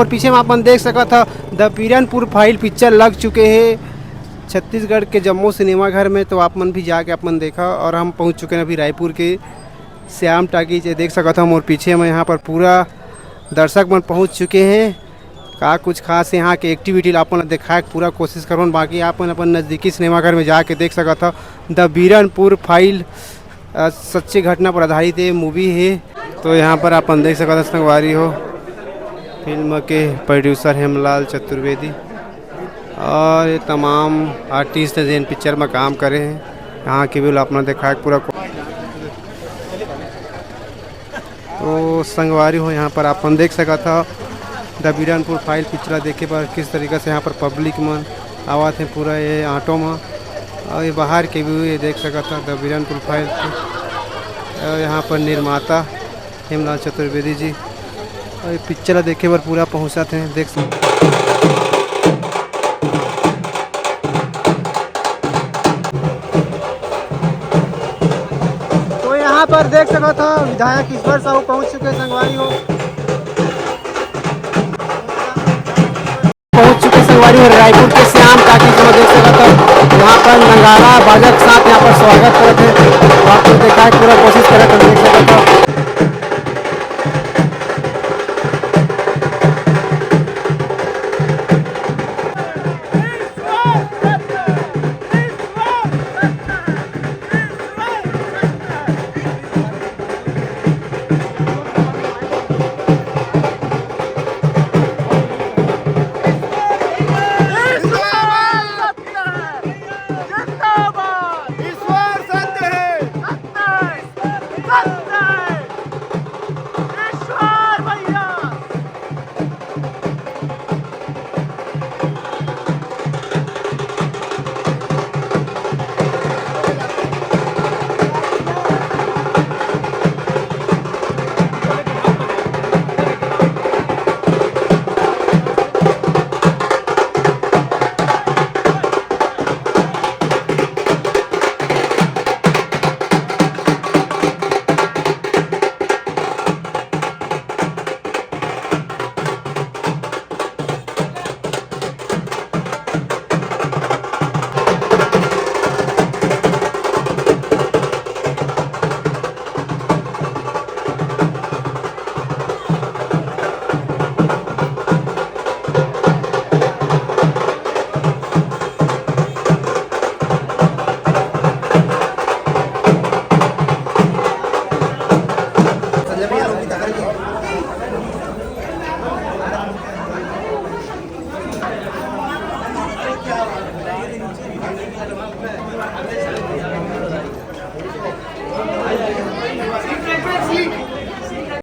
और पीछे में अपन देख सका था द बीरनपुर फाइल पिक्चर लग चुके हैं छत्तीसगढ़ के जम्मू सिनेमा घर में। तो आप मन भी जाके अपन देखा और हम पहुंच चुके हैं अभी रायपुर के श्याम टाकीज देख सका था। और पीछे में यहाँ पर पूरा दर्शक मन पहुंच चुके हैं। का कुछ खास यहाँ के एक्टिविटी अपन दिखाए पूरा कोशिश करो। बाकी आप अपन नज़दीकी सिनेमा घर में जाके देख सका था द बीरनपुर फाइल सच्ची घटना पर आधारित ये मूवी है। तो यहाँ पर अपन देख सका था संगवारी हो फिल्म के प्रोड्यूसर हेमलाल चतुर्वेदी और ये तमाम आर्टिस्ट हैं जिन पिक्चर में काम करे हैं। यहाँ के भी अपना दिखाए पूरा। तो संगवारी हो यहाँ पर अपन देख सका था द बीरनपुर फाइल पिक्चर देखे पर किस तरीके से यहाँ पर पब्लिक में आवा थे पूरा ये ऑटो में। और ये बाहर के भी ये देख सका था द बीरनपुर फाइल। यहाँ पर निर्माता हेमलाल चतुर्वेदी जी और ये पिक्चर देखे पर पूरा पहुँचा थे देख सकते। तो यहाँ पर देख सका था विधायक ईश्वर साहू पहुँच चुके संगवारी हो और रायपुर के श्याम टाकीज में देख सका था यहाँ पर नगाड़ा बाजा के साथ यहाँ पर स्वागत करते हैं। तो आपको देखा है पूरा कोशिश करे तो देख सका था।